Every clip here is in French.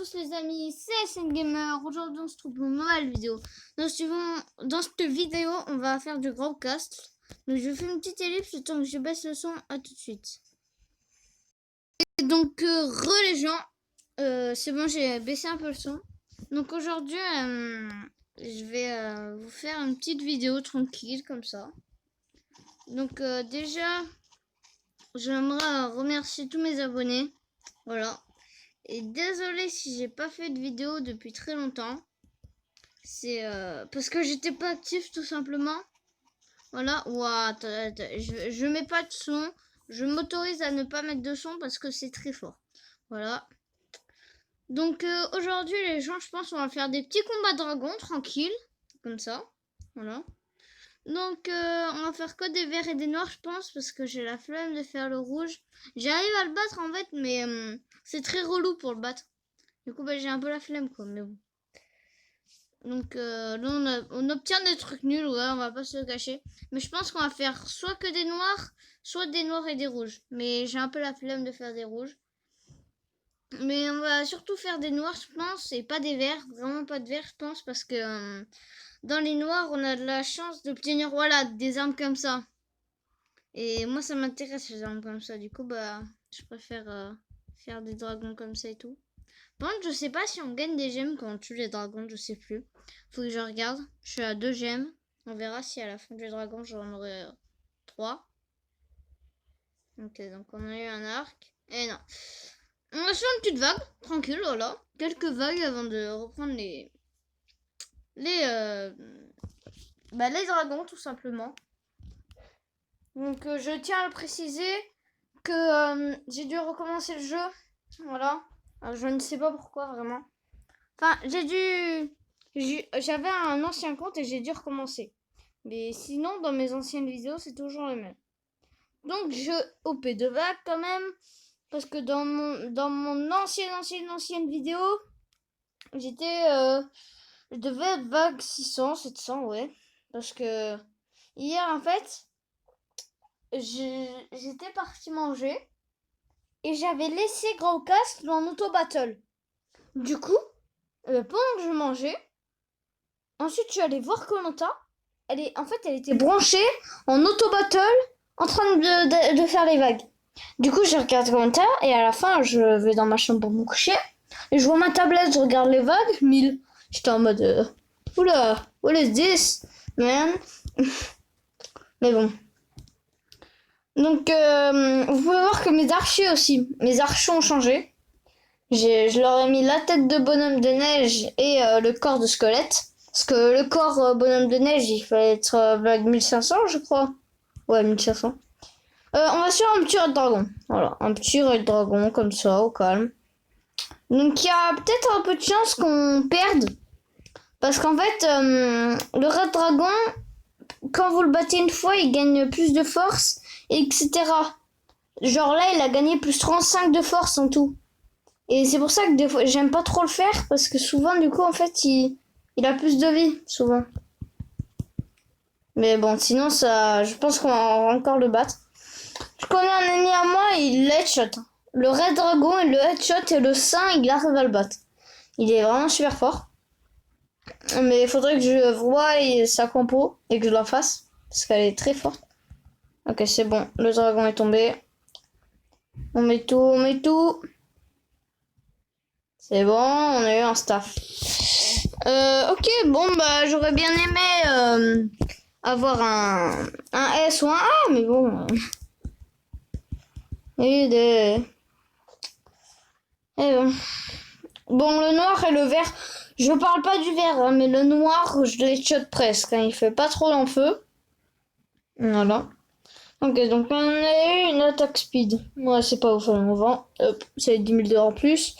tous les amis, c'est SN Gamer. Aujourd'hui on se trouve pour une nouvelle vidéo. Dans cette vidéo on va faire du Growcast. Donc je fais une petite ellipse le temps que je baisse le son. À tout de suite. Et donc les gens, c'est bon, j'ai baissé un peu le son. Donc aujourd'hui je vais vous faire une petite vidéo tranquille comme ça. Donc déjà j'aimerais remercier tous mes abonnés. Voilà. Et désolé si j'ai pas fait de vidéo depuis très longtemps. C'est parce que j'étais pas actif tout simplement. Voilà. Ouah, je mets pas de son. Je m'autorise à ne pas mettre de son parce que c'est très fort. Voilà. Donc aujourd'hui les gens, je pense on va faire des petits combats dragons tranquilles. Comme ça. Voilà. Donc on va faire que des verts et des noirs je pense. Parce que j'ai la flemme de faire le rouge. J'arrive à le battre en fait. Mais c'est très relou pour le battre. Du coup, j'ai un peu la flemme, quoi, mais bon. Donc, là, on obtient des trucs nuls, ouais, on va pas se le cacher. Mais je pense qu'on va faire soit que des noirs, soit des noirs et des rouges. Mais j'ai un peu la flemme de faire des rouges. Mais on va surtout faire des noirs, je pense, et pas des verts. Vraiment pas de verts, je pense, parce que dans les noirs, on a de la chance d'obtenir, voilà, des armes comme ça. Et moi, ça m'intéresse, les armes comme ça. Du coup, je préfère faire des dragons comme ça et tout. Par contre, je sais pas si on gagne des gemmes quand on tue les dragons, je sais plus. Faut que je regarde. Je suis à 2 gemmes. On verra si à la fin du dragon j'en aurai 3. Ok, donc on a eu un arc. Et non. On a fait une petite vague, tranquille, voilà. Quelques vagues avant de reprendre les dragons, tout simplement. Donc je tiens à le préciser que j'ai dû recommencer le jeu. Voilà. Alors, je ne sais pas pourquoi, vraiment. Enfin, j'avais un ancien compte et j'ai dû recommencer. Mais sinon, dans mes anciennes vidéos, c'est toujours le même. Donc, je OP de vague quand même. Parce que dans mon ancienne vidéo, je devais être vague 600, 700, ouais. Parce que hier, en fait, j'étais parti manger. Et j'avais laissé Growcast dans auto-battle. Du coup, pendant que je mangeais, ensuite je suis allée voir Koh-Lanta. Elle était branchée en auto-battle en train de faire les vagues. Du coup, j'ai regardé Koh-Lanta et à la fin, je vais dans ma chambre pour me coucher. Et je vois ma tablette, je regarde les vagues, 1000. J'étais en mode, oula, what is this, man? Mais bon. Donc, vous pouvez voir que mes archers aussi, mes archers ont changé. Je leur ai mis la tête de bonhomme de neige et le corps de squelette. Parce que le corps bonhomme de neige, il fallait être vague 1500, je crois. Ouais, 1500. On va sur un petit raid dragon. Voilà, un petit raid dragon, comme ça, au calme. Donc, il y a peut-être un peu de chance qu'on perde. Parce qu'en fait, le raid dragon, quand vous le battez une fois, il gagne plus de force, etc. Genre là, il a gagné plus 35 de force en tout. Et c'est pour ça que des fois, j'aime pas trop le faire, parce que souvent, du coup, en fait, il a plus de vie, souvent. Mais bon, sinon, ça, je pense qu'on va encore le battre. Je connais un ennemi à moi, il headshot. Le Red Dragon, il le headshot et le Saint, il arrive à le battre. Il est vraiment super fort. Mais il faudrait que je voie sa compo et que je la fasse, parce qu'elle est très forte. Ok, c'est bon, le dragon est tombé. On met tout. C'est bon, on a eu un staff. Ok, bon, j'aurais bien aimé avoir un S ou un A, mais bon. Et bon. Bon, le noir et le vert, je parle pas du vert, hein, mais le noir, je les shot presque, hein, il fait pas trop l'enfeu. Voilà. Ok, donc on a eu une attaque speed. Ouais, c'est pas ouf, on vend. Hop, c'est 10 000 $ en plus.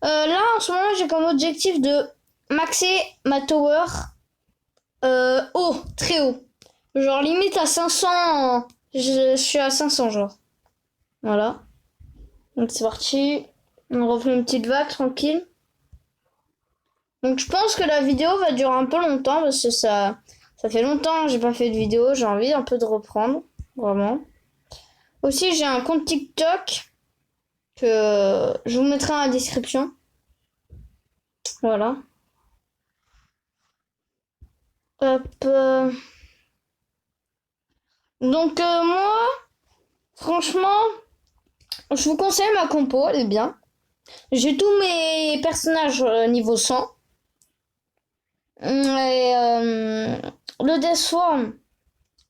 Là, en ce moment, j'ai comme objectif de maxer ma tower haut, très haut. Genre limite à 500. Je suis à 500, genre. Voilà. Donc c'est parti. On refait une petite vague tranquille. Donc je pense que la vidéo va durer un peu longtemps parce que ça fait longtemps que j'ai pas fait de vidéo. J'ai envie un peu de reprendre. Vraiment. Aussi, j'ai un compte TikTok que je vous mettrai dans la description. Voilà. Hop. Donc moi, franchement, je vous conseille ma compo, elle est bien. J'ai tous mes personnages niveau 100. Et le Death Swarm,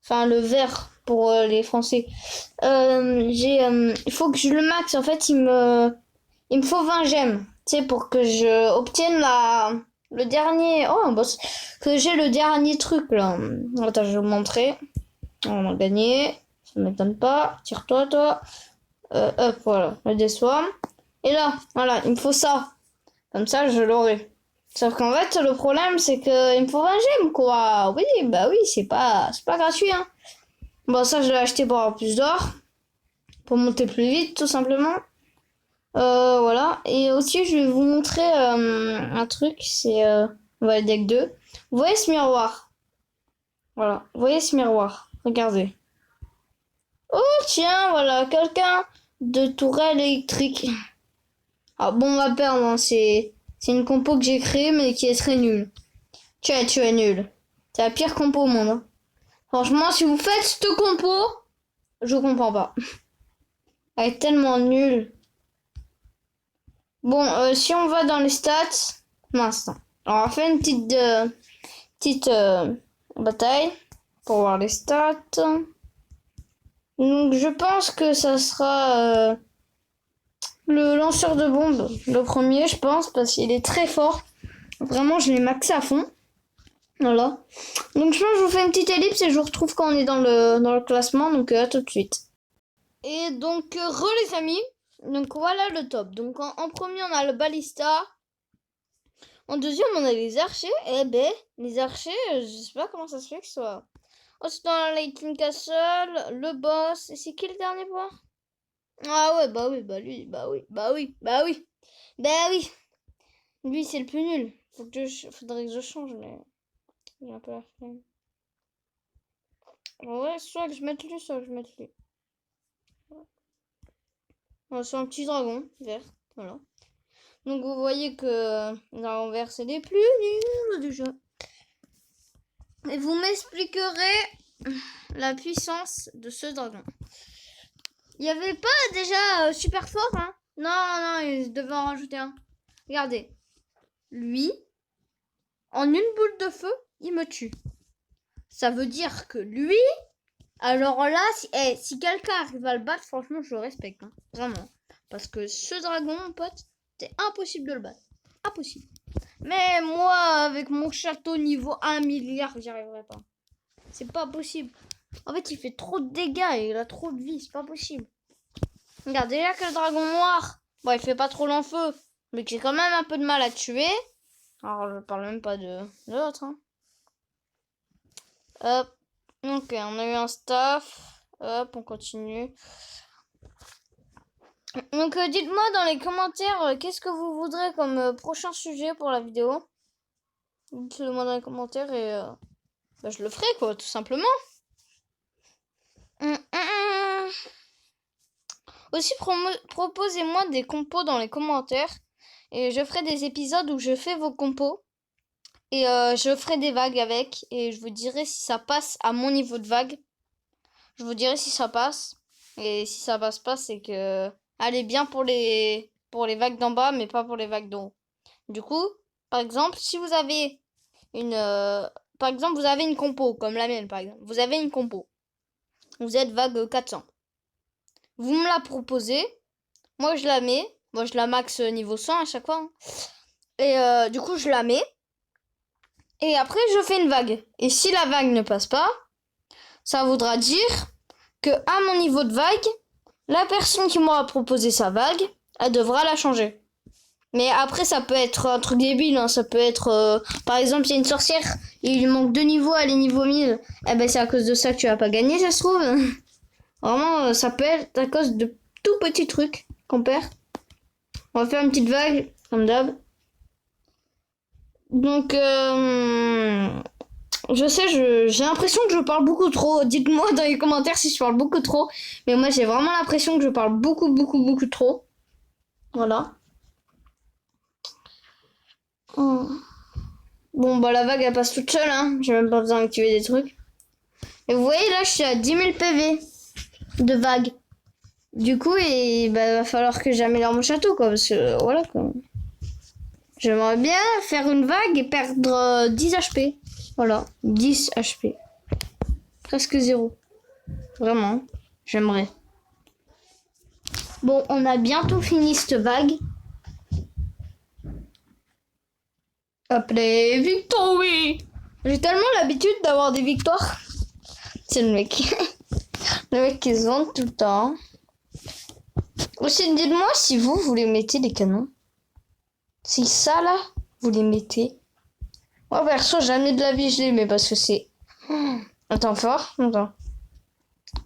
enfin le vert pour les Français, il faut que je le max. En fait, il me faut 20 gemmes, tu sais, pour que je obtienne le dernier, oh, boss, que j'ai le dernier truc là. Attends, je vais vous montrer. On a gagné, ça m'étonne pas. Tire-toi, toi. Hop, voilà, le Death Swarm. Et là, voilà, il me faut ça. Comme ça, je l'aurai. Sauf qu'en fait, le problème, c'est que il me faut 20 gemmes, quoi. Oui, bah oui, c'est pas gratuit, hein. Bon, ça, je l'ai acheté pour avoir plus d'or. Pour monter plus vite, tout simplement. Voilà. Et aussi, je vais vous montrer un truc. C'est, on va le deck 2. Vous voyez ce miroir? Voilà. Vous voyez ce miroir? Regardez. Oh, tiens, voilà. Quelqu'un de tourelle électrique. Ah bon, on va perdre, hein. C'est une compo que j'ai créée, mais qui est très nulle. Tu es nul. C'est la pire compo au monde, hein. Franchement, si vous faites cette compo, je comprends pas. Elle est tellement nulle. Bon, si on va dans les stats, mince. Alors, on va faire une petite bataille pour voir les stats. Donc, je pense que ça sera le lanceur de bombes, le premier, je pense, parce qu'il est très fort. Vraiment, je l'ai maxé à fond. Voilà. Donc, je pense que je vous fais une petite ellipse et je vous retrouve quand on est dans le classement. Donc, à tout de suite. Et donc, les amis. Donc, voilà le top. Donc, en premier, on a le Ballista. En deuxième, on a les archers. Eh ben, les archers, je sais pas comment ça se fait que ce soit. Ensuite, on a la Lightning Castle, le boss. Et c'est qui le dernier point? Ah ouais, bah oui, bah lui, bah oui, bah oui, bah oui. Bah oui. Lui, c'est le plus nul. Faudrait que je change, mais j'ai un peu la flemme. Ouais, soit que je mette lui, soit que je mette lui. Ouais, c'est un petit dragon vert, voilà. Donc vous voyez que dragon vert, c'est des plus nuls déjà. Et vous m'expliquerez la puissance de ce dragon. Il n'y avait pas déjà super fort, hein? Non, non, il devait en rajouter un. Regardez. Lui, en une boule de feu, il me tue. Ça veut dire que lui, alors là, si quelqu'un arrive à le battre, franchement, je le respecte, hein. Vraiment. Parce que ce dragon, mon pote, c'est impossible de le battre. Impossible. Mais moi, avec mon château niveau 1 milliard, j'y arriverai pas. C'est pas possible. En fait, il fait trop de dégâts et il a trop de vie. C'est pas possible. Regarde, déjà que le dragon noir, bon, il fait pas trop l'enfeu, mais j'ai quand même un peu de mal à tuer. Alors, je parle même pas de l'autre, hein. Hop. Ok, on a eu un staff. Hop, on continue. Donc, dites-moi dans les commentaires qu'est-ce que vous voudrez comme prochain sujet pour la vidéo. Dites-le-moi dans les commentaires et bah, je le ferai, quoi, tout simplement. Aussi, proposez-moi des compos dans les commentaires. Et je ferai des épisodes où je fais vos compos. Et je ferai des vagues avec. Et je vous dirai si ça passe à mon niveau de vague. Je vous dirai si ça passe. Et si ça passe pas, c'est que... Elle est bien pour les vagues d'en bas, mais pas pour les vagues d'en haut. Du coup, par exemple, si vous avez une... par exemple, vous avez une compo, comme la mienne, par exemple. Vous avez une compo. Vous êtes vague 400. Vous me la proposez. Moi, je la mets. Moi, je la max niveau 100 à chaque fois, hein. Et du coup, je la mets. Et après, je fais une vague. Et si la vague ne passe pas, ça voudra dire que à mon niveau de vague, la personne qui m'aura proposé sa vague, elle devra la changer. Mais après, ça peut être un truc débile, hein. Ça peut être... par exemple, il y a une sorcière, il lui manque 2 niveaux, elle est niveau 1000. Eh ben, c'est à cause de ça que tu vas pas gagner, ça se trouve. Vraiment, ça peut être à cause de tout petits trucs qu'on perd. On va faire une petite vague, comme d'hab. Donc, je sais, j'ai l'impression que je parle beaucoup trop. Dites-moi dans les commentaires si je parle beaucoup trop. Mais moi, j'ai vraiment l'impression que je parle beaucoup trop. Voilà. Oh. Bon, bah la vague, elle passe toute seule, hein. J'ai même pas besoin d'activer des trucs. Et vous voyez, là, je suis à 10 000 PV de vague. Du coup, il va falloir que j'améliore mon château, quoi. Parce que, voilà, quoi. J'aimerais bien faire une vague et perdre 10 HP. Voilà, 10 HP. Presque 0. Vraiment, j'aimerais. Bon, on a bientôt fini cette vague. Appelez victoire. J'ai tellement l'habitude d'avoir des victoires. C'est le mec. Le mec qui se vante tout le temps. Aussi, dites-moi si vous les mettez les canons. Si ça là, vous les mettez. Moi perso, jamais de la vie je les mets parce que c'est... Attends, fort. Attends.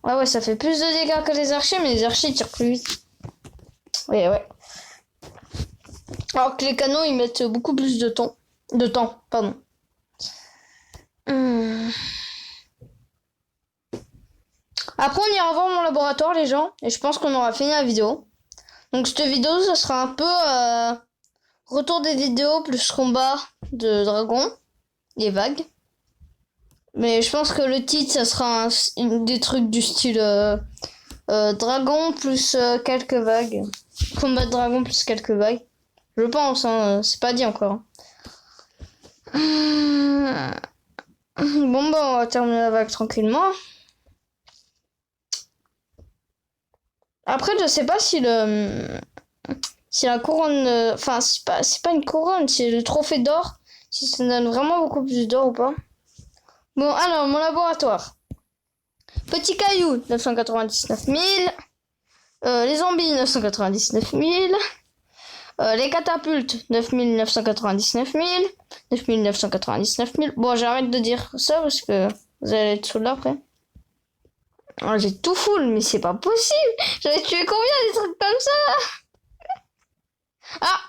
Ouais, ça fait plus de dégâts que les archers, mais les archers tirent plus vite. Ouais. Alors que les canons, ils mettent beaucoup plus de temps. Pardon. Après, on ira voir mon laboratoire, les gens. Et je pense qu'on aura fini la vidéo. Donc, cette vidéo, ça sera un peu... retour des vidéos plus combat de dragon. Les vagues. Mais je pense que le titre, ça sera des trucs du style... dragon plus quelques vagues. Combat de dragon plus quelques vagues. Je pense, hein, c'est pas dit encore. Bon, bah, on va terminer la vague tranquillement. Après, je sais pas si la couronne... Enfin, c'est pas une couronne, c'est le trophée d'or. Si ça donne vraiment beaucoup plus d'or ou pas. Bon, alors, mon laboratoire. Petit caillou, 999 000. Les zombies, 999 000. Les catapultes, 9 999 000. 9 999 000. Bon, j'arrête de dire ça parce que vous allez être sous là après. Oh, j'ai tout full, mais c'est pas possible. J'avais tué combien des trucs comme ça? Ah,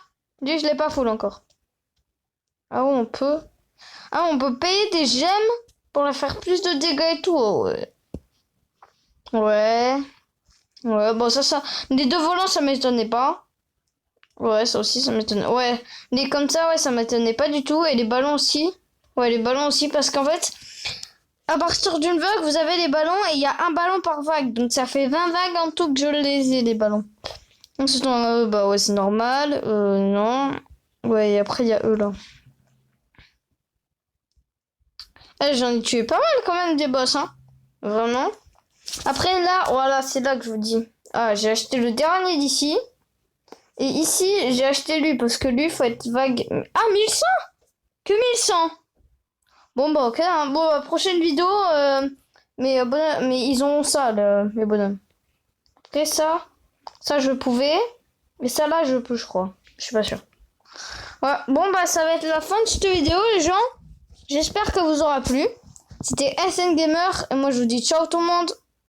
lui, je l'ai pas full encore. Ah ouais, on peut. Ah, on peut payer des gemmes pour leur faire plus de dégâts et tout. Oh, ouais. Ouais, bon, ça. Les deux volants, ça m'étonnait pas. Ouais, ça aussi, ça m'étonnait. Ouais, les comme ça, ouais, ça m'étonnait pas du tout. Et les ballons aussi. Ouais, les ballons aussi, parce qu'en fait, à partir d'une vague, vous avez les ballons et il y a un ballon par vague. Donc ça fait 20 vagues en tout que je les ai, les ballons. Donc c'est bah ouais, c'est normal. Non. Ouais, et après, il y a eux, là. J'en ai tué pas mal quand même des boss, hein. Vraiment. Après là, voilà, c'est là que je vous dis. Ah, j'ai acheté le dernier d'ici. Et ici, j'ai acheté lui parce que lui, faut être vague. Ah, 1100. Que 1100. Bon, bah ok. Hein. Bon, prochaine vidéo. Mais ils ont ça, les bonhommes. Après ça je pouvais. Mais ça là, je peux, je crois. Je suis pas sûre. Ouais. Bon, bah ça va être la fin de cette vidéo, les gens. J'espère que vous aura plu. C'était SN Gamer. Et moi, je vous dis ciao tout le monde.